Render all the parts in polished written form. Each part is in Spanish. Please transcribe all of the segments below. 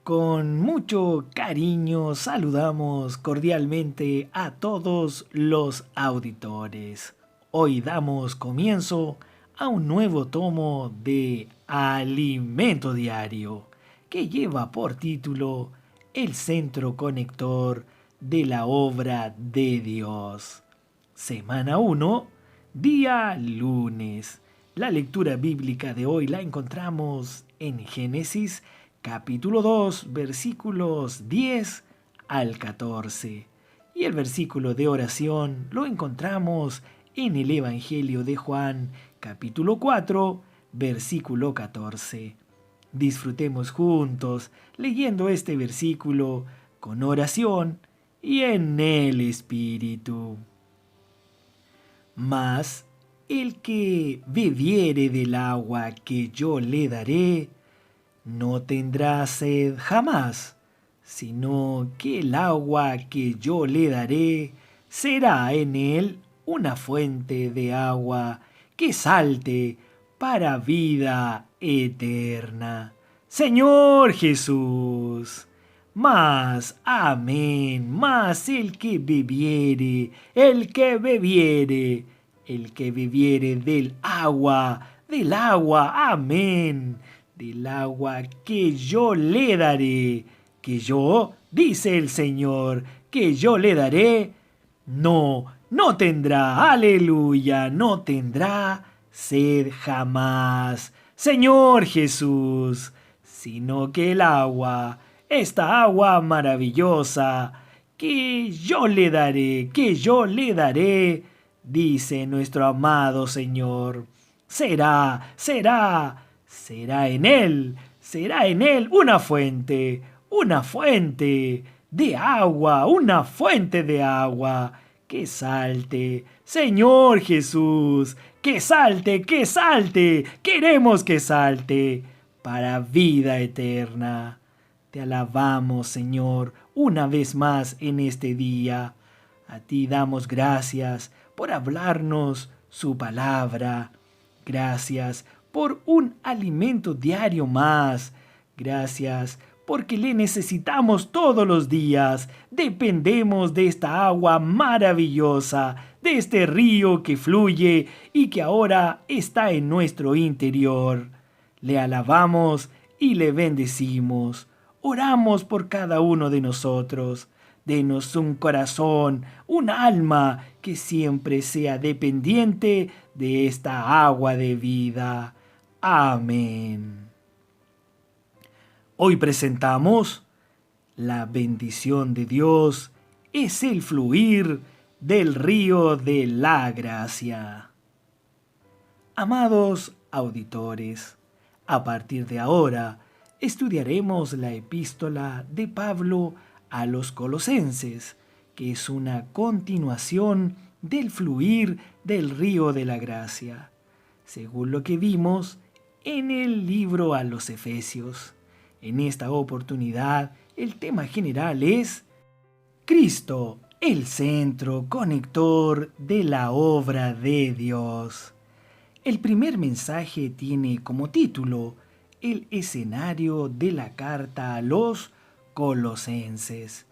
Con mucho cariño saludamos cordialmente a todos los auditores. Hoy damos comienzo a un nuevo tomo de Alimento Diario que lleva por título El centro conector de la obra de Dios. Semana 1, día lunes. La lectura bíblica de hoy la encontramos en Génesis capítulo 2, versículos 10 al 14. Y el versículo de oración lo encontramos en el Evangelio de Juan, capítulo 4, versículo 14. Disfrutemos juntos leyendo este versículo con oración y en el Espíritu. Mas el que bebiere del agua que yo le daré, no tendrá sed jamás, sino que el agua que yo le daré será en él una fuente de agua que salte para vida eterna. Señor Jesús, mas, amén, mas el que bebiere, del agua, amén, del agua que yo le daré, que yo, dice el Señor, que yo le daré, no tendrá, aleluya, no tendrá sed jamás, Señor Jesús, sino que el agua, esta agua maravillosa, que yo le daré, dice nuestro amado Señor, será será en él una fuente de agua que salte. Señor Jesús, que salte, queremos que salte para vida eterna. Te alabamos, Señor, una vez más en este día. A ti damos gracias por hablarnos su palabra. Gracias por un alimento diario más. Gracias porque le necesitamos todos los días. Dependemos de esta agua maravillosa, de este río que fluye y que ahora está en nuestro interior. Le alabamos y le bendecimos. Oramos por cada uno de nosotros. Denos un corazón, un alma que siempre sea dependiente de esta agua de vida. Amén. Hoy presentamos la bendición de Dios es el fluir del río de la gracia. Amados auditores, a partir de ahora estudiaremos la epístola de Pablo a los Colosenses, que es una continuación del fluir del río de la gracia, según lo que vimos en el libro a los Efesios. En esta oportunidad, el tema general es Cristo, el centro conector de la obra de Dios. El primer mensaje tiene como título el escenario de la carta a los Colosenses.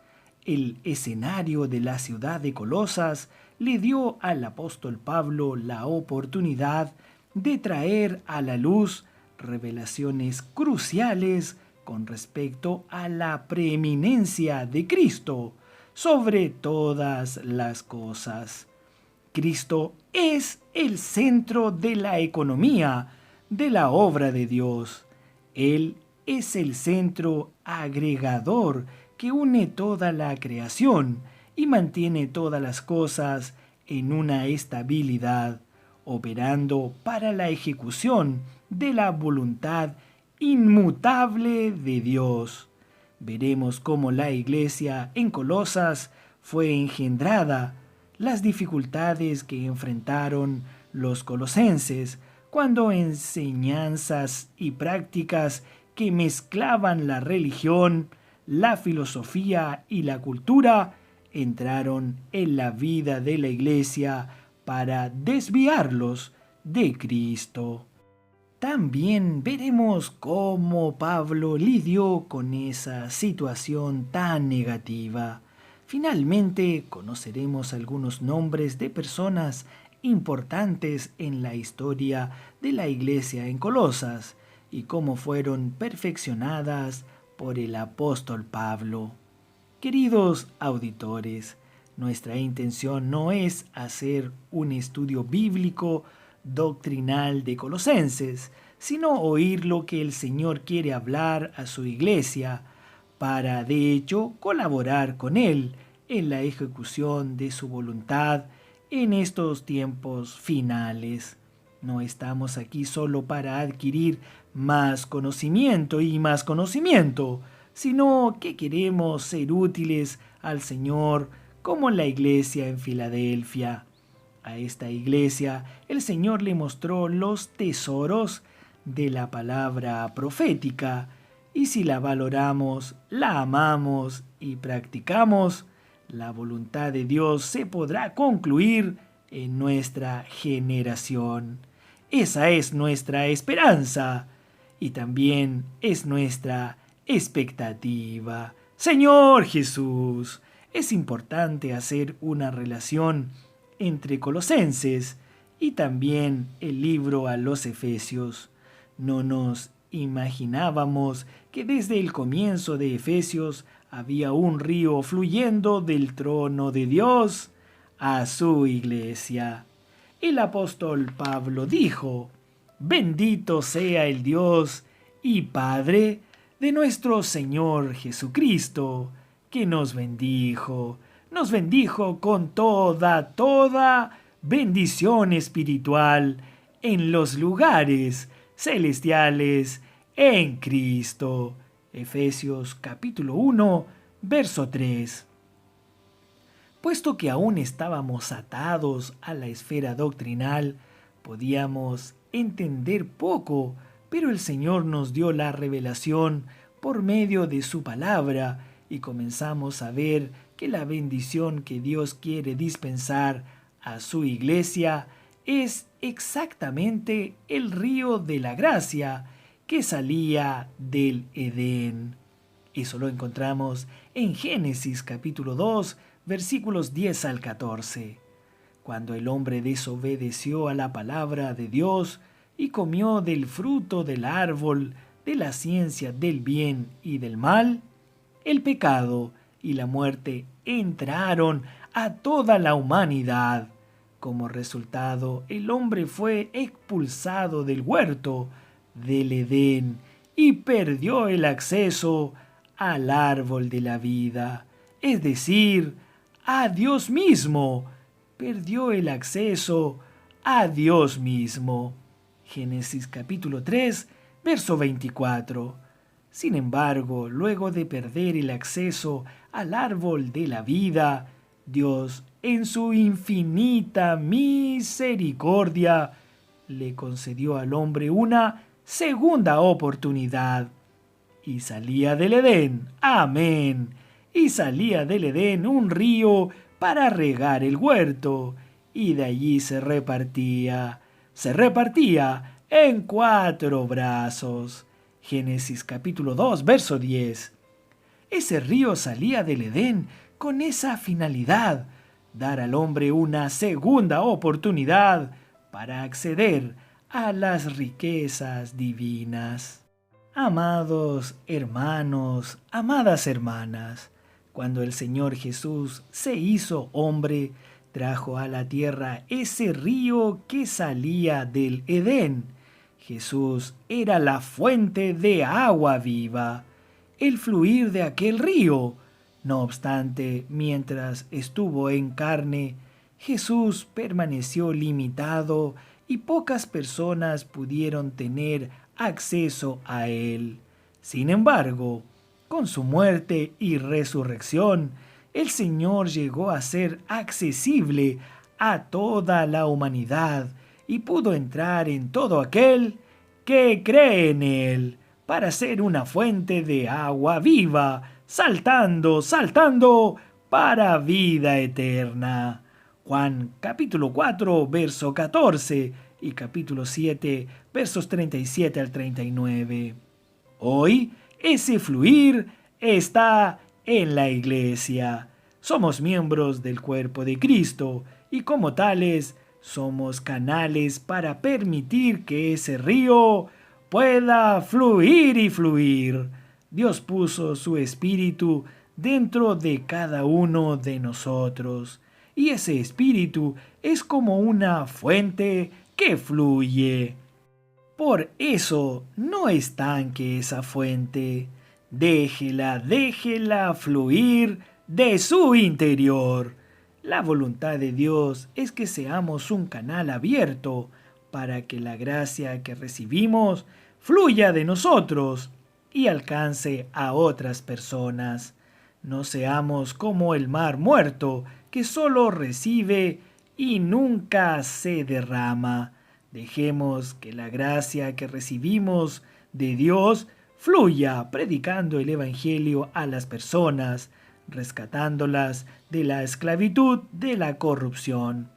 El escenario de la ciudad de Colosas le dio al apóstol Pablo la oportunidad de traer a la luz revelaciones cruciales con respecto a la preeminencia de Cristo sobre todas las cosas. Cristo es el centro de la economía de la obra de Dios. Él es el centro agregador que une toda la creación y mantiene todas las cosas en una estabilidad, operando para la ejecución de la voluntad inmutable de Dios. Veremos cómo la iglesia en Colosas fue engendrada, las dificultades que enfrentaron los colosenses cuando enseñanzas y prácticas que mezclaban la religión, la filosofía y la cultura entraron en la vida de la iglesia para desviarlos de Cristo. También veremos cómo Pablo lidió con esa situación tan negativa. Finalmente, conoceremos algunos nombres de personas importantes en la historia de la iglesia en Colosas y cómo fueron perfeccionadas por el apóstol Pablo. Queridos auditores, nuestra intención no es hacer un estudio bíblico doctrinal de Colosenses, sino oír lo que el Señor quiere hablar a su iglesia para, de hecho, colaborar con Él en la ejecución de su voluntad en estos tiempos finales. No estamos aquí solo para adquirir más conocimiento y más conocimiento, sino que queremos ser útiles al Señor como la iglesia en Filadelfia. A esta iglesia el Señor le mostró los tesoros de la palabra profética, y si la valoramos, la amamos y practicamos, la voluntad de Dios se podrá concluir en nuestra generación. Esa es nuestra esperanza y también es nuestra expectativa. Señor Jesús, es importante hacer una relación entre Colosenses y también el libro a los Efesios. No nos imaginábamos que desde el comienzo de Efesios había un río fluyendo del trono de Dios a su iglesia. El apóstol Pablo dijo: «Bendito sea el Dios y Padre de nuestro Señor Jesucristo, que nos bendijo con toda bendición espiritual en los lugares celestiales en Cristo». Efesios capítulo 1, verso 3. Puesto que aún estábamos atados a la esfera doctrinal, podíamos entender poco, pero el Señor nos dio la revelación por medio de su palabra y comenzamos a ver que la bendición que Dios quiere dispensar a su iglesia es exactamente el río de la gracia que salía del Edén. Eso lo encontramos en Génesis capítulo 2, versículos 10 al 14. Cuando el hombre desobedeció a la palabra de Dios y comió del fruto del árbol de la ciencia del bien y del mal, el pecado y la muerte entraron a toda la humanidad. Como resultado, el hombre fue expulsado del huerto del Edén y perdió el acceso al árbol de la vida, es decir, a Dios mismo. Perdió el acceso a Dios mismo. Génesis capítulo 3, verso 24. Sin embargo, luego de perder el acceso al árbol de la vida, Dios, en su infinita misericordia, le concedió al hombre una segunda oportunidad. Y salía del Edén, amén, y salía del Edén un río para regar el huerto, y de allí se repartía en 4 brazos. Génesis capítulo 2, verso 10. Ese río salía del Edén con esa finalidad, dar al hombre una segunda oportunidad para acceder a las riquezas divinas. Amados hermanos, amadas hermanas, cuando el Señor Jesús se hizo hombre, trajo a la tierra ese río que salía del Edén. Jesús era la fuente de agua viva, el fluir de aquel río. No obstante, mientras estuvo en carne, Jesús permaneció limitado y pocas personas pudieron tener acceso a él. Sin embargo, con su muerte y resurrección, el Señor llegó a ser accesible a toda la humanidad y pudo entrar en todo aquel que cree en él para ser una fuente de agua viva, saltando para vida eterna. Juan capítulo 4, verso 14 y capítulo 7, versos 37 al 39. Hoy, ese fluir está en la iglesia. Somos miembros del cuerpo de Cristo y como tales, somos canales para permitir que ese río pueda fluir y fluir. Dios puso su espíritu dentro de cada uno de nosotros. Y ese espíritu es como una fuente que fluye. Por eso no estanque esa fuente. Déjela fluir de su interior. La voluntad de Dios es que seamos un canal abierto para que la gracia que recibimos fluya de nosotros y alcance a otras personas. No seamos como el mar muerto que solo recibe y nunca se derrama. Dejemos que la gracia que recibimos de Dios fluya predicando el Evangelio a las personas, rescatándolas de la esclavitud de la corrupción.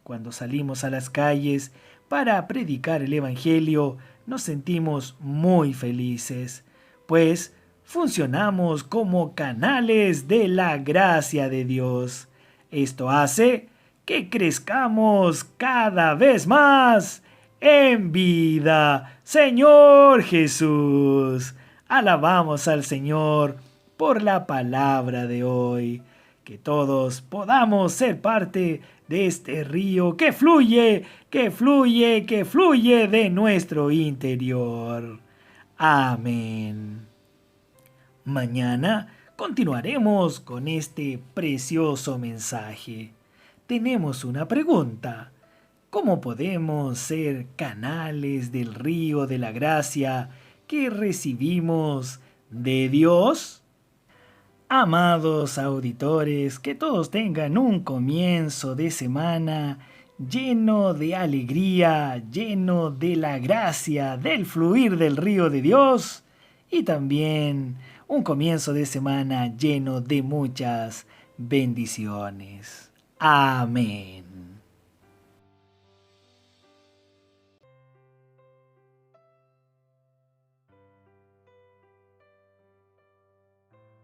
Cuando salimos a las calles para predicar el Evangelio, nos sentimos muy felices, pues funcionamos como canales de la gracia de Dios. Esto hace que crezcamos cada vez más en vida. Señor Jesús, alabamos al Señor por la palabra de hoy. Que todos podamos ser parte de este río que fluye de nuestro interior. Amén. Mañana continuaremos con este precioso mensaje. Tenemos una pregunta. ¿Cómo podemos ser canales del río de la gracia que recibimos de Dios? Amados auditores, que todos tengan un comienzo de semana lleno de alegría, lleno de la gracia, del fluir del río de Dios y también un comienzo de semana lleno de muchas bendiciones. Amén.